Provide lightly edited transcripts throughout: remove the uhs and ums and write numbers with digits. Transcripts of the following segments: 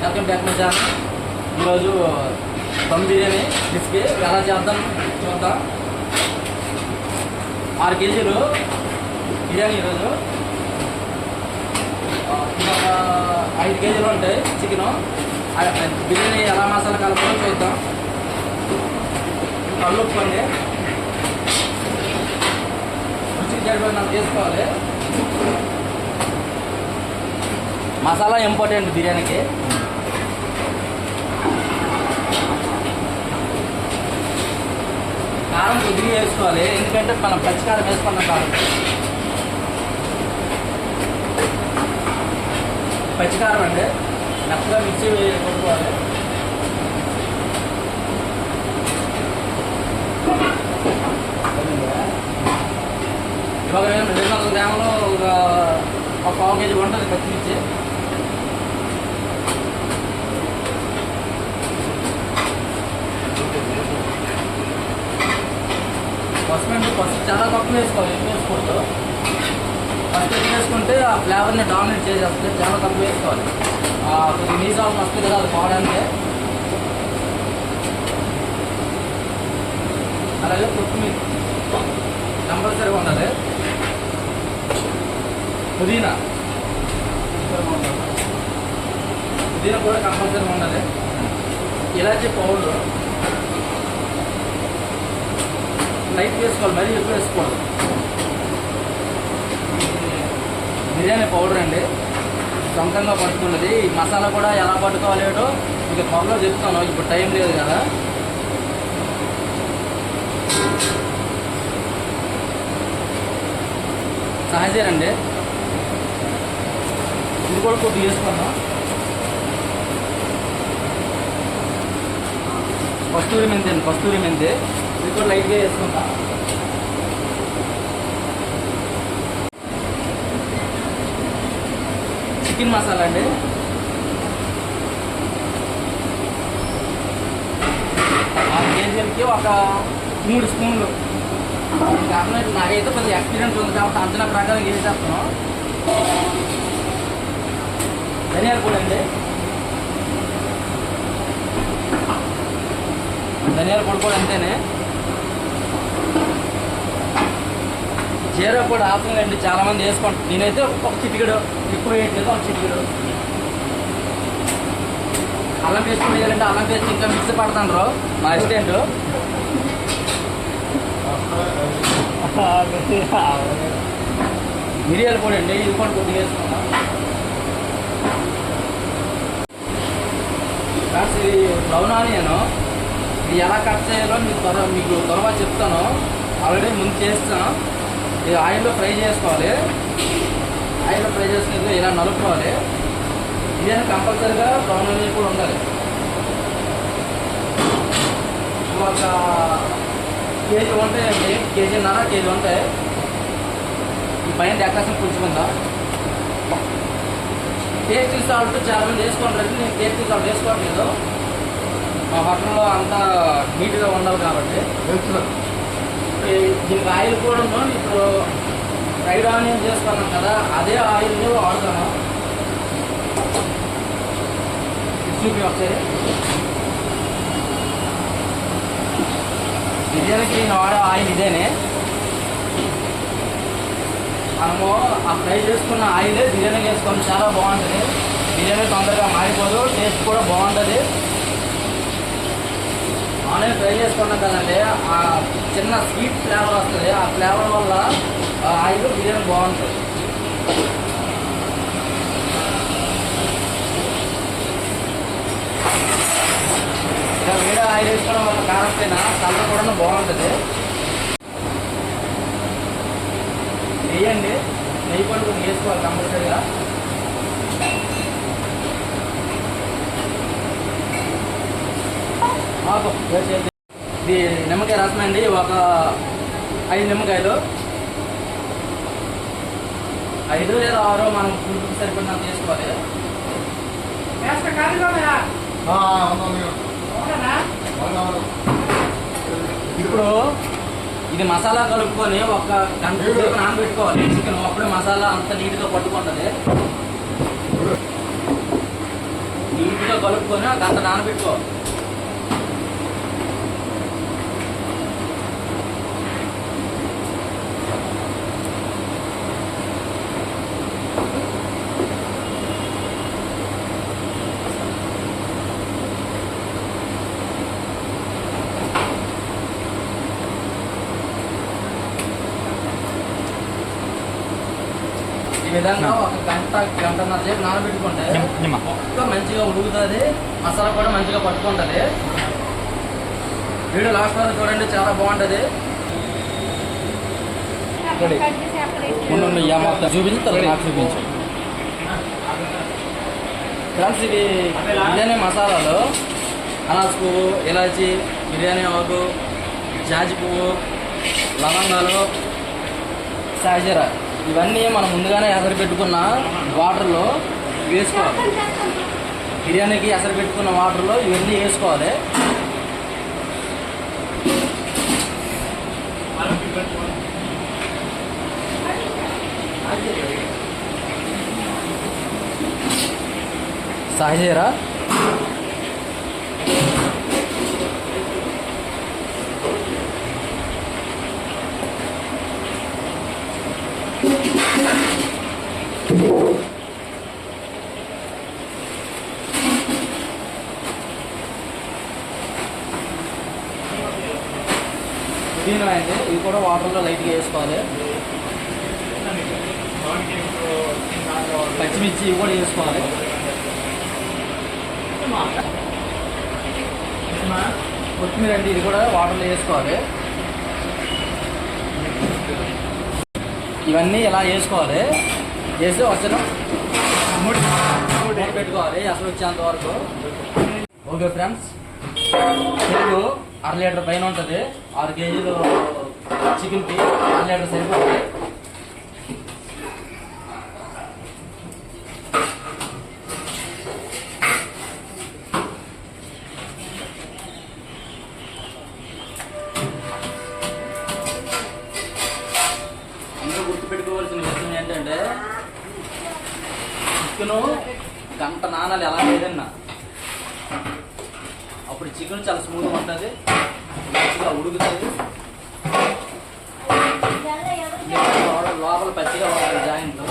Welcome back my channel. ఈరోజు dum biryani recipe ఎలా చేద్దాం చూద్దాం. 6 కేజీలు బిర్యానీ ఈరోజు. ఇంకొక 5 కేజీలు ఉంటాయి చికెను. బిర్యానీ ఎలా మసాలా కలపాలో చూద్దాం. కల్లుప్పండి, రుచికి సరిపడినంత తీసుకోవాలి. మసాలా ఇంపార్టెంట్ బిర్యానీకి. కారం కొద్దిగా వేసుకోవాలి, ఎందుకంటే మనం పచ్చికారం వేసుకున్నాం కాబట్టి. పచ్చికారం అండి మెత్తగా మిక్సీ కొట్టుకోవాలి. ఇవాళ 200 గ్రాములు ఒక 1/4 కేజీ ఉంటుంది పచ్చిమిర్చి. పసుపు చాలా తక్కువ వేసుకోవాలి, ఎక్కువ వేసుకోవద్దు. ఫస్ట్ ఎక్కువ వేసుకుంటే ఆ ఫ్లేవర్ని డామినేట్ చేసేస్తుంది. చాలా తక్కువ వేసుకోవాలి. కొద్దిగా నీసాలు వస్తుంది కదా అది పోవడానికి. అలాగే కొత్తిమీర కంపల్సరీగా ఉండాలి. పుదీనా కూడా కంపల్సరీగా ఉండాలి. ఇలాచీ పౌడర్ లైట్ వేసుకోవాలి, మరీ ఎక్కువ వేసుకోవాలి. బిర్యానీ పౌడర్ అండి సొంతంగా పట్టుకున్నది. ఈ మసాలా కూడా ఎలా పట్టుకోవాలేటో ఇక త్వరలో చెప్తాను, ఇప్పుడు టైం లేదు కదా. సహజేనండి, ఇది కూడా కొద్దిగా వేసుకున్నాం. కస్తూరి మెంతి అండి, కస్తూరి మెంతి ఇది కూడా లైట్గా వేసుకుంటాం. చికెన్ మసాలా అండి, కేజీలకి ఒక 3 స్పూన్లు. కాకపోతే నాకైతే కొంచెం ఎక్స్పీరియన్స్ ఉంది కాబట్టి అంచనా ప్రకారం వేసేస్తున్నాం. ధనియాల పొడి అండి, ధనియాల పొడి కూడా అంతేనే. జీరా పొడి ఆప్షన్ అండి, చాలామంది వేసుకుంటారు. నేనైతే ఒక చిటికెడు, ఎక్కువ వేయట్లేదు, ఒక చిటికెడు. అల్లం పేస్ట్ వేయాలంటే అల్లం పేస్ట్ ఇంకా మిక్సీ పడుతుండ్రు మా అసిస్టెంట్. మిరియాల పొడి అండి, ఇది కూడా కొద్దిగా వేసుకున్నాం. ఫ్రెండ్స్, ఇది బ్రౌన్ ఆనియన్, ఇది ఎలా కట్ చేయాలో మీకు త్వరగా చెప్తాను. ఆల్రెడీ ముందు చేస్తాను. ఇది ఆయిల్లో ఫ్రై చేసుకోవాలి. ఆయిల్లో ఫ్రై చేసుకుంటే ఇలా నలుపుకోవాలి. బిర్యానీ కంపల్సరీగా బ్రౌన్ ఆనియన్ కూడా ఉండాలి. ఒక కేజీ ఉంటాయండి, కేజీన్నర కేజీ ఉంటాయి. ఈ పైన డెకరేషన్ పులుచుకుందా. టేస్టీ సాల్ట్ చాలామంది వేసుకుంటారు, నేను టేస్టీ సాల్ట్ వేసుకోవట్లేదు. మా హోటల్లో అంతా నీట్గా ఉండాలి కాబట్టి. దీనికి ఆయిల్ కూడా ఇప్పుడు ఫ్రైడ్ ఆనియన్ చేసుకున్నాం కదా, అదే ఆయిల్ని వాడతాను. చూపి ఒకసారి. బిర్యానీకి నేను వాడే ఆయిల్ ఇదేనే. మనము ఆ ఫ్రై చేసుకున్న ఆయిలే బిర్యానీ వేసుకొని చాలా బాగుంటుంది. బిర్యానీ తొందరగా మారిపోదు, టేస్ట్ కూడా బాగుంటుంది. ఆనియన్ ఫ్రై చేసుకున్నాం కదండి, ఆ చిన్న స్వీట్ ఫ్లేవర్ వస్తుంది. ఆ ఫ్లేవర్ వల్ల ఆయిల్ బిర్యానీ బాగుంటుంది. ఇలా వేరే ఆయిల్ వేసుకోవడం వల్ల కారపైన కలర్ కూడా బాగుంటుంది. నెయ్యండి, నెయ్యి కూడా కొంచెం వేసుకోవాలి కంపల్సరీగా. ఇది నిమ్మకాయ రసం అండి, ఒక 5 నిమ్మకాయలు, 5 లేదా 6 మనం పులుపుకి సరిపడినంత తీసుకోవాలి. ఇప్పుడు ఇది మసాలా కలుపుకొని ఒక గంట సేపు నానబెట్టుకోవాలి చికెన్. అప్పుడే మసాలా అంత నీట్గా పట్టుకుంటుంది. నీట్గా కలుపుకొని గంట నానబెట్టుకోవాలి. ఈ విధంగా ఒక గంటన్నర సేపు నానబెట్టుకుంటే ఒక్క మంచిగా ఉడుకుతుంది, మసాలా కూడా మంచిగా పట్టుకుంటుంది. వీడియో లాస్ట్ వరకు చూడండి, చాలా బాగుంటుంది. చూపించి నాకు చూపించు ఫ్రెండ్స్. ఇది బిర్యానీ మసాలాలు అనాస్ పువ్వు, ఇలాచి, బిర్యానీ ఆకు, జాజి పువ్వు, లవంగాలు, సాజీరా ఇవన్నీ మనం ముందుగానే ఎసరు పెట్టుకున్న వాటర్లో వేసుకోవాలి. బిర్యానీకి ఎసరు పెట్టుకున్న వాటర్లో ఇవన్నీ వేసుకోవాలి. సాజీరా, పుదీనా అయితే ఇవి కూడా వాటర్లో లైట్గా వేసుకోవాలి. పచ్చిమిర్చి ఇవి కూడా వేసుకోవాలి. కొత్తిమీర అండి ఇది కూడా వాటర్లో వేసుకోవాలి. ఇవన్నీ ఇలా వేసుకోవాలి. వేసి వచ్చిన పెట్టుకోవాలి అసలు వచ్చేంత వరకు. ఓకే ఫ్రెండ్స్, పెరుగు 1/2 లీటర్ పైన ఉంటుంది. 6 కేజీలు చికెన్కి 1/2 లీటర్ సరిపోతుంది. అందరూ గుర్తుపెట్టుకోవాల్సిన విషయం ఏంటంటే చికెను గంట నానాలి ఎలా లేదన్నా. అప్పుడు చికెన్ చాలా స్మూత్గా ఉంటుంది, మంచిగా ఉడుకుతుంది. లోపల పచ్చిగా ఉంటుంది జాయింట్.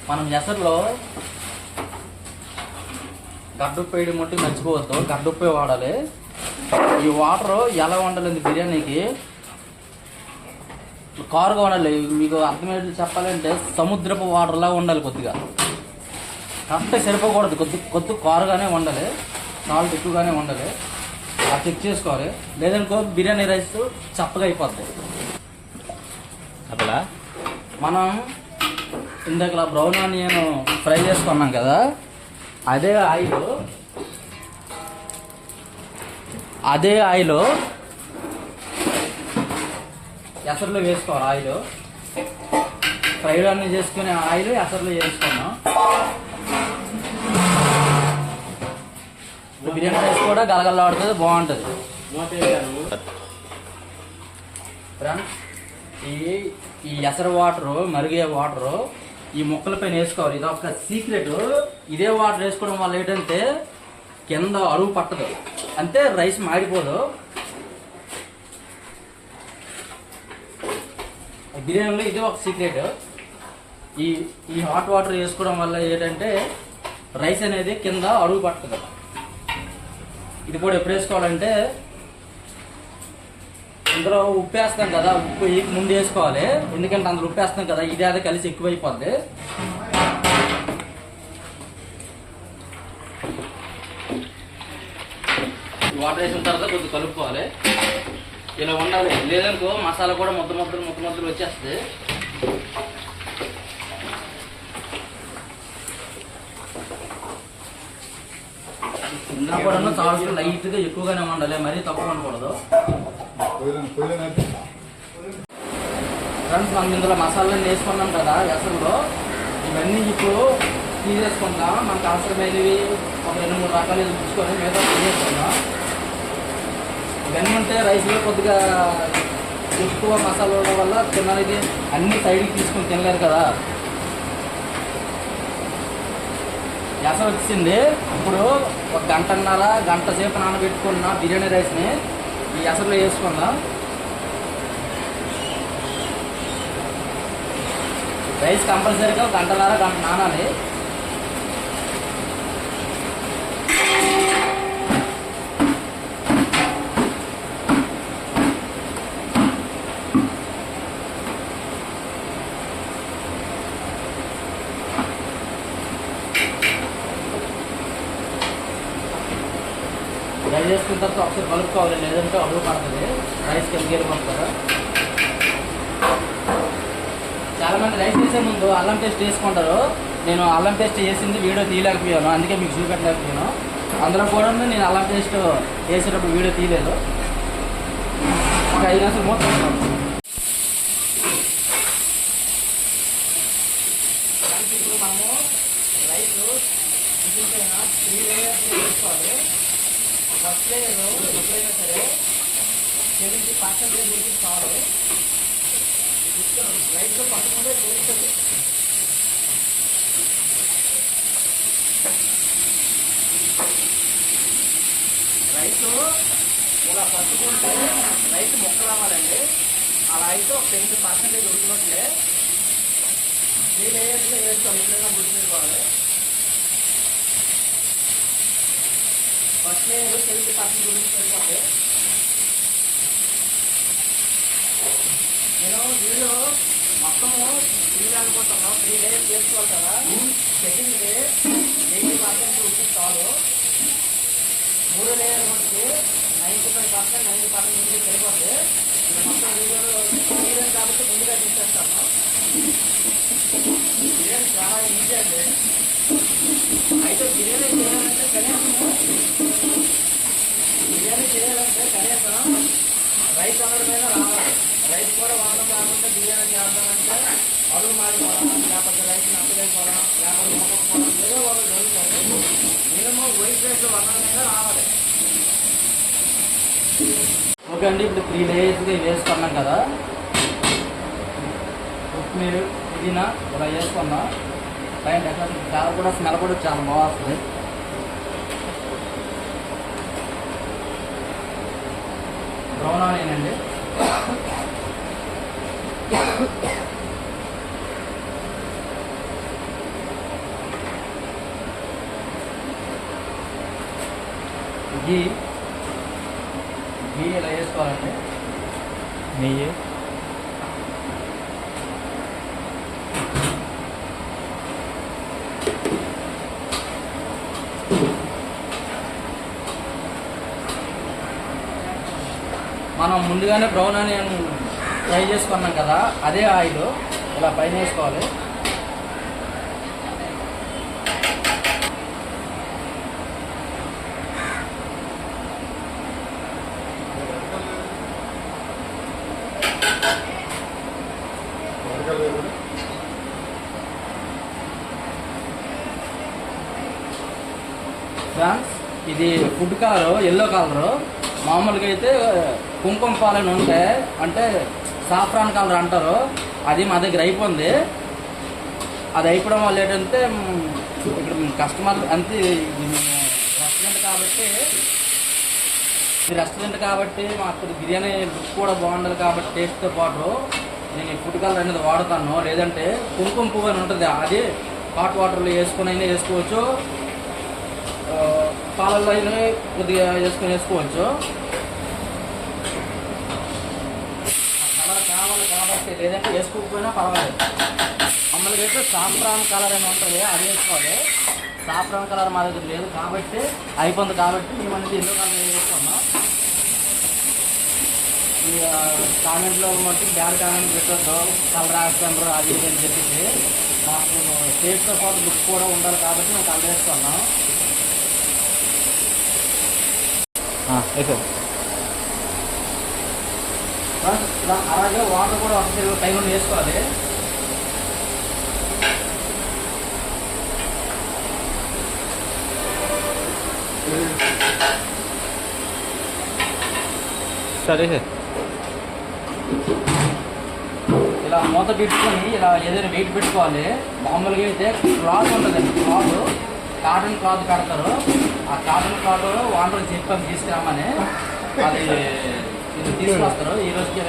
మనం ఎసరులో గడ్డుప్పు వేయడం మట్టి మర్చిపోవద్దు, గడ్డుప్పే వాడాలి. ఈ వాటర్ ఎలా వండాలి బిర్యానీకి కారుగా ఉండాలి. మీకు అర్థమయ్యేది చెప్పాలంటే సముద్రపు వాటర్లా ఉండాలి. కొద్దిగా కరెక్ట్గా సరిపోకూడదు, కొద్ది కారుగానే ఉండాలి, సాల్ట్ ఎక్కువగానే ఉండాలి. అది చెక్ చేసుకోవాలి. లేదనుకో బిర్యానీ రైస్ చప్పగా అయిపోద్ది. అట్లా మనం ఇందాక బ్రౌన్ ఆనియన్ ఫ్రై చేసుకున్నాం కదా, అదే ఆయిల్ ఎసరులో వేసుకోవాలి. ఆయిల్ ఫ్రైడ్ అన్నీ చేసుకునే ఆయిల్ ఎసరులో వేసుకున్నాం. బిర్యానీ రైస్ కూడా గలగలలాడుతుంది, బాగుంటుంది. ఫ్రెండ్స్, ఈ ఎసరు వాటరు, మరిగే వాటరు ఈ ముక్కల పైన వేసుకోవాలి. ఇది ఒక సీక్రెట్. ఇదే వాటర్ వేసుకోవడం వల్ల ఏంటంటే కింద అడుగు పట్టదు, అంతే రైస్ మాడిపోదు. బిర్యానీలో ఇది ఒక సీక్రెట్. ఈ హాట్ వాటర్ వేసుకోవడం వల్ల ఏంటంటే రైస్ అనేది కింద అడుగు పట్టదు. ఇది కూడా ఎప్పుడు వేసుకోవాలంటే ఇందులో ఉప్పు వేస్తాం కదా, ఉప్పు ముందు వేసుకోవాలి. ఎందుకంటే అందులో ఉప్పు వేస్తాం కదా, ఇది అదే కలిసి ఎక్కువైపోద్ది. వాటర్ వేసిన తర్వాత కొద్దిగా కలుపుకోవాలి. ఇలా ఉండాలి. లేదనుకో మసాలా కూడా ముద్దలు వచ్చేస్తుంది. ఇందులో కూడా సాల్ట్ లైట్గా ఎక్కువగానే ఉండాలి, మరీ తక్కువ ఉండకూడదు. ఫ్రెండ్స్, మనం ఇందులో మసాలాలు వేసుకున్నాం కదా ఎసరులో, ఇవన్నీ ఇప్పుడు తీసేసుకుంటాం. మనకు అవసరమైనవి ఒక 2-3 రకాలు తీసుకొని మిగతా తీసేసుకుందాం. ఇవన్నీ ఉంటే రైస్లో కొద్దిగా ఎక్కువ మసాలా ఉండడం వల్ల తినడానికి అన్ని సైడ్కి తీసుకొని తినలేరు కదా. ఎసరు వచ్చింది. ఇప్పుడు ఒక గంట సేపు నానబెట్టుకున్న బిర్యానీ రైస్ని ఈ ఎసరులో వేసుకుందాం. రైస్ కంపల్సరీగా గంట నానాలి. రైస్ వేసుకున్న తర్వాత ఒకసారి కలుపుకోవాలి, లేదంటే అడుగు పడుతుంది, రైస్ కిందకి వెళ్ళిపోతుంది. చాలామంది రైస్ వేసే ముందు అల్లం పేస్ట్ వేసుకుంటారు. నేను అల్లం పేస్ట్ వేసింది వీడియో తీయలేకపోయాను, అందుకే మీకు చూపెట్టలేకపోయాను. అందులో కూడా నేను అల్లం పేస్ట్ వేసేటప్పుడు వీడియో తీయలేదు. ఒక 5 నిమిషాలు మూత పెట్టుకోవాలి. ఇప్పుడు మనము రైస్ చికెన్ పైన 3 లేయర్స్ వేసుకోవాలి. ఫస్ట్ లేయర్ ఎప్పుడైనా సరే 70% ఉడికి చాలు. రైస్లో పట్టకుండా ఉడుకుతుంది. రైస్ ఇలా పట్టుకుంటే రైస్ మొక్కలు అవ్వాలండి. అలా అయితే ఒక 70% ఉడికినట్లే 3 లేయర్స్లో వేసుకోవాలి. ఎప్పుడైనా ఉడికిపోవాలి. ఫస్ట్ లేయర్ 70% ఉడికి సరిపోతాయి. నేను వీడియో మొత్తము తీయాలనుకుంటున్నాను. 3 లేయర్స్ చేసుకోవాలి కదా. సెకండ్ డే 80% ఉడికి చాలు. 3 లేయర్ వచ్చి 90% ఉడికి సరిపోతే నేను మొత్తం వీడియోలో బిర్యానీ కాబట్టి ముందుగా తీసేస్తాను. బిర్యానీ చాలా ఈజీ అండి. అయితే బిర్యానీ చేయాలంటే కనీసం రైస్ అందరిపైన రావాలి. రైస్ కూడా వాడడం కాకుండా బిర్యానీ చేద్దామంటే అడుగు మారిపోవడం, లేకపోతే రైస్ నచ్చలేకపోవడం, లేకపోతే మొక్కకపోవడం, ఏదో ఒకటి జరుగుతుంది. మినిమం వైట్ రైస్ వండడం మీద రావాలి. ఓకే అండి, ఇప్పుడు 3 లేయర్స్గా వేసుకున్నాం కదా. కొత్తిమీర పుదీనా ఇలా వేసుకున్నాం. పైన చాలా కూడా స్మెల్ కూడా చాలా బాగుంటుంది. బ్రౌన్ ఆనియన్ అండి. ఘీ ఇలా వేసుకోవాలండి. నెయ్యి, మనం ముందుగానే బ్రౌన్ ఆనియన్ ఫ్రై చేసుకున్నాం కదా, అదే ఆయిల్ ఇలా పైన వేసుకోవాలి. ఫ్రాన్స్ ఇది ఫుడ్ కలరు, ఎల్లో కలరు. మామూలుగా అయితే కుంకుమ పాలని ఉంటాయి, అంటే సాఫ్రాన్ కలర్ అంటారు. అది మా దగ్గర అయిపోయింది. అది అయిపోవడం వల్ల ఏంటంటే ఇక్కడ కస్టమర్ అంతే. రెస్టారెంట్ కాబట్టి మాకు బిర్యానీ లుక్ కూడా బాగుండాలి కాబట్టి టేస్ట్తో పాటు నేను ఫుడ్ కలర్ అనేది వాడుతాను. లేదంటే కుంకుమ పువ్వు అని ఉంటుంది, అది హాట్ వాటర్లో వేసుకొని అయినా వేసుకోవచ్చు, పాలల్లో అయినా కొద్దిగా వేసుకోవచ్చు. కలర్ కావాలి కాబట్టి, లేదంటే వేసుకోకపోయినా పర్వాలేదు. మమ్మల్ని అయితే సాఫ్రాన్ కలర్ అని ఉంటుంది, అది వేసుకోవాలి. సాఫ్రాన్ కలర్ మా దగ్గర లేదు కాబట్టి అయిపోయింది. కాబట్టి మేము అనేది ఎల్లో కలర్ వేసుకున్నాం. కామెంట్లో మట్టి బ్యాడ్ కామెంట్ పెట్టద్దు, కలర్ వేస్తున్నారు అది ఇది అని చెప్పేసి. మాకు టేస్ట్తో పాటు లుక్ కూడా ఉండాలి కాబట్టి మేము కలర్ వేసుకున్నాం. అలాగే వాటర్ కూడా ఒకసారి టైం వేసుకోవాలి. సరే ఇలా మూత పెట్టుకొని ఇలా ఏదైనా వెయిట్ పెట్టుకోవాలి. మామూలుగా అయితే క్లాత్ ఉంటుందండి, క్లాత్ కాటన్ క్లాత్ కడతారు. ఆ కాటన్ క్లాత్ వాటర్ చెప్పి తీసుకురామని అది ఇది తీసుకొస్తారు. ఈ రోజుకి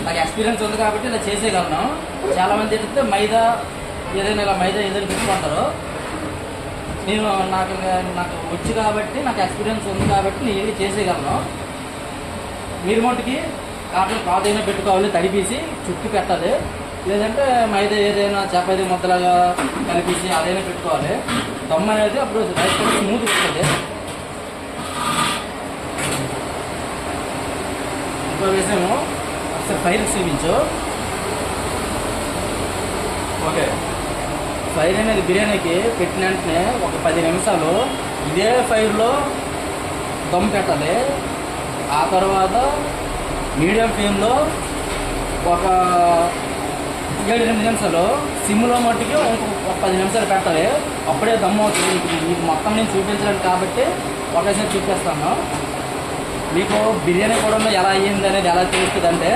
నాకు ఎక్స్పీరియన్స్ ఉంది కాబట్టి ఇలా చేసేయగలను. చాలామంది ఏంటంటే మైదా ఏదైనా ఇలా మైదా ఏదైనా పెట్టుకుంటారు. నేను నాకు వచ్చు కాబట్టి, నాకు ఎక్స్పీరియన్స్ ఉంది కాబట్టి నేను ఏది చేసేయగలను. మీరు మటుకి కాటన్ క్లాత్ అయినా పెట్టుకోవాలి, తడిపేసి చుట్టూ పెట్టాలి. లేదంటే మైదా ఏదైనా చపాతీ ముద్దలాగా కలిపేసి అదైనా పెట్టుకోవాలి. దమ్ అనేది అప్పుడు రైస్ కూడా స్మూత్ వస్తుంది. ఇంకో విషయము ఒకసారి ఫైర్ చూపించు. ఓకే, ఫైర్ అనేది బిర్యానీకి పెట్టిన వెంటనే ఒక 10 నిమిషాలు ఇదే ఫైర్లో దమ్ పెట్టాలి. ఆ తర్వాత మీడియం ఫ్లేమ్లో ఒక 7-8 నిమిషాలు, సిమ్లో మట్టుకు ఒక 10 నిమిషాలు పెట్టాలి. అప్పుడే దమ్ అవుతుంది. మీకు మొత్తం నేను చూపించలేను కాబట్టి ఒకేసారి చూపిస్తాను. మీకు బిర్యానీ కూడా ఎలా అయ్యింది అనేది ఎలా తెలుస్తుంది అంటే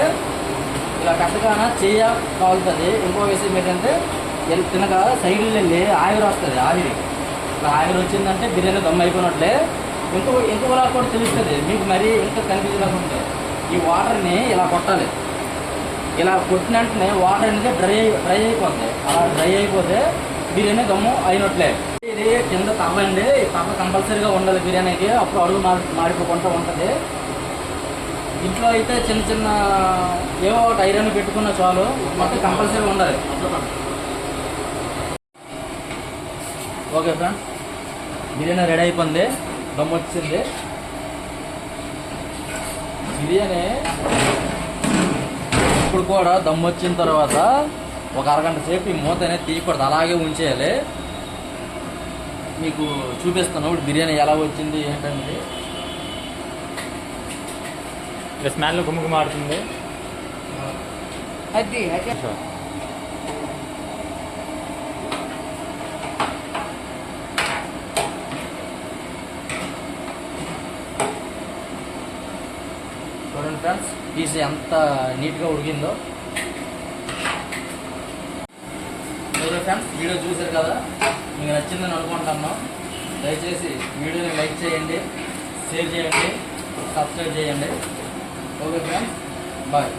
ఇలా కట్టగానే చెయ్య కాలుతుంది. ఇంకో విషయం ఏంటంటే తినగా సైడ్లు వెళ్ళి ఆవిరి వస్తుంది. ఆవిరి ఇలా ఆవిరి వచ్చిందంటే బిర్యానీ దమ్ అయిపోయినట్లే. ఇంకొకలా కూడా తెలుస్తుంది మీకు. మరీ ఇంకా కనిపించలేకుండా ఈ వాటర్ని ఇలా కొట్టాలి. ఇలా కొట్టిన వెంటనే వాటర్ అనేది డ్రై అయిపోతుంది. అలా డ్రై అయిపోతే బిర్యానీ దమ్ము అయినట్లే. ఇది కింద తవ్వ అండి, ఈ తవ్వ కంపల్సరీగా ఉండాలి బిర్యానీకి. అప్పుడు అడుగు మాడిపోకుండా ఉంటుంది. ఇంట్లో అయితే చిన్న చిన్న ఏవో ఒకటి ఐరన్ పెట్టుకున్న చాలు, మొత్తం కంపల్సరీగా ఉండాలి. ఓకే ఫ్రెండ్స్, బిర్యానీ రెడీ అయిపోయింది, దమ్ వచ్చింది. బిర్యానీ ఇప్పుడు కూడా దమ్ వచ్చిన తర్వాత ఒక అరగంట సేపు ఈ మూత అనేది తీయకూడదు, అలాగే ఉంచేయాలి. మీకు చూపిస్తాను ఇప్పుడు బిర్యానీ ఎలా వచ్చింది ఏంటంటే. స్మెల్ గుమ్మగుమాడుతుంది. అది చూడండి ఫ్రెండ్స్, పీస్ ఎంత నీట్గా ఉడికిందో. మీరు ఫ్రెండ్స్ వీడియో చూసారు కదా, మీకు నచ్చిందని అనుకుంటున్నాను. దయచేసి వీడియోని లైక్ చేయండి, షేర్ చేయండి, సబ్స్క్రైబ్ చేయండి. Okay friends, bye.